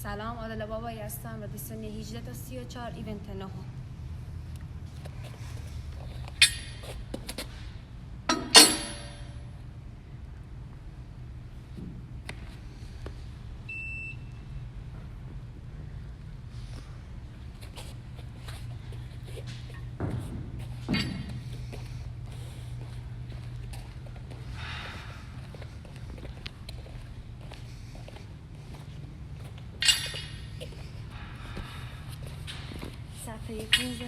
سلام، عادل بابایی هستم. رادیو سنی 18 تا 34 ایونت 9. صفحه 15.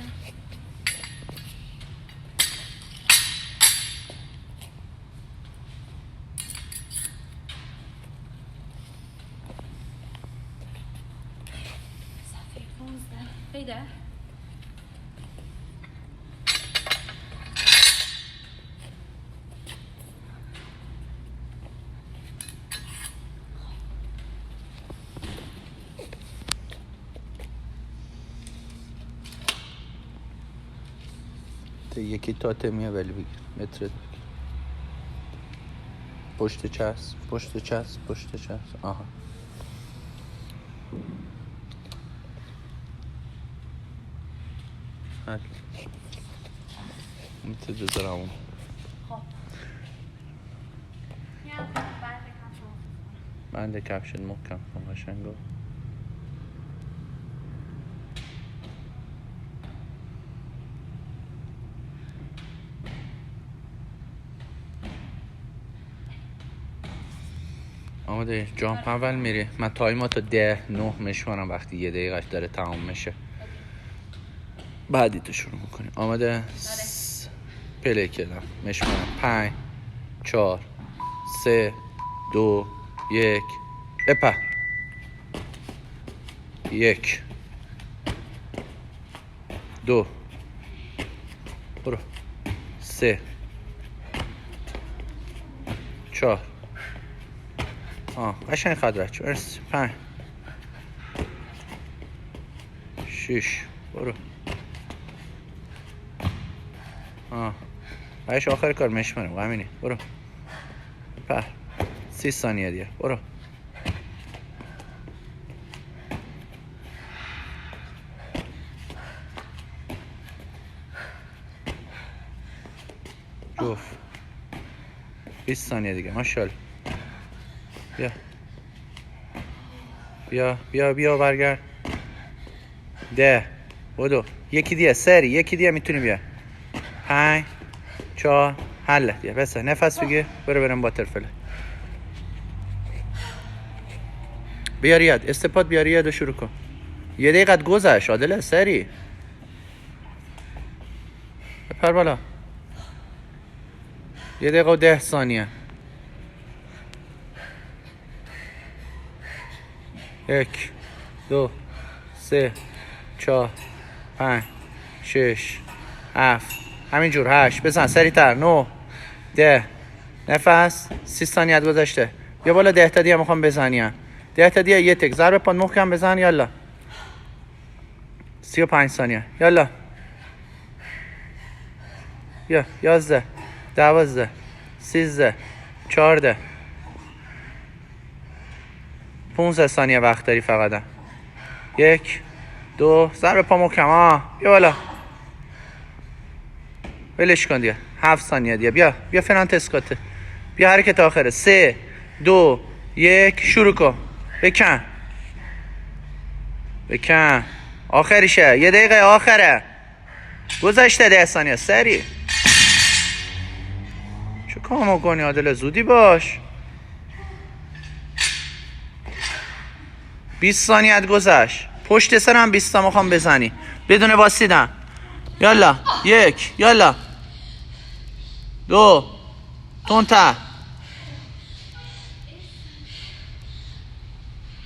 صفحه 15. پیدا یکی تاتمیه ولی بگیر متر بگیر. پشت چسب پشت چسب پشت چسب. آها حل متر بذارم اون. خب بند کفشن محکم کن قشنگا. آماده جامپ اول میری. من تایماتو 10-9 میشونم وقتی 1 دقیقهش داره تمام میشه. بعدی تو شروع میکنی. آماده پلی کردم میشونم 5 4 3 2 1 بپا 1 2 برو 3 4 قشنگ خط رچ برس 5 6 برو بعدش آخر کار میشمرم همینه. برو پر 30 ثانیه دیگه. برو جوف 20 ثانیه دیگه. ماشاءالله. بیا بیا بیا بیا برگرد. 10 بدو. یکی دیگه سری. یکی دیگه میتونی بیا. 5 4 حله دیگه. بس نفس بگیر. برم باترفلای. بیار یاد استپاد بیار یاد و شروع کن. 1 دقیقه گذشت عادل سری. بپر بالا. 1 دقیقه و 10 ثانیه. 1 2 3 4 5 6 7 همینجور 8 بزن سریعتر. 9 10 نفس 30 ثانیه گذشته. بیا بالا 10 تا دیگه میخوام بزنیم. 10 تا دیگه یه تک ضرب پا محکم بزن. یالا 35 ثانیه. یالا بیا 11 12 13 14 15 ثانیه وقت داری فقط. 1 2 ضرب پا محکم. بیا بالا ولش کن دیگه. 7 ثانیه دیگه. بیا بیا فرانت اسکات. بیا حرکت آخره. 3 2 1 شروع کن. بکن بکن آخریشه. 1 دقیقه آخره. گذشته 10 ثانیه. سری چه کامو کنی عادل؟ زودی باش. 20 ثانیه گذشت. پشت سرم 20 تا میخوام بزنی بدون واسیدن. یالا 1 یالا 2 تونتا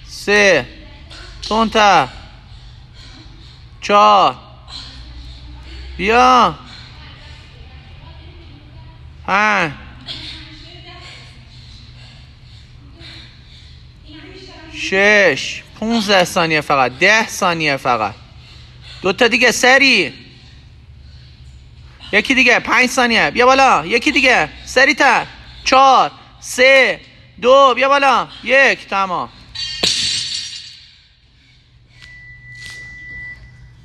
3 تونتا 4 بیا 5 6 15 ثانیه فقط. 10 ثانیه فقط. 2 تا دیگه سری. یکی دیگه 5 ثانیه. بیا بالا. یکی دیگه سریعتر. 4 3 2 بیا بالا. 1 تمام.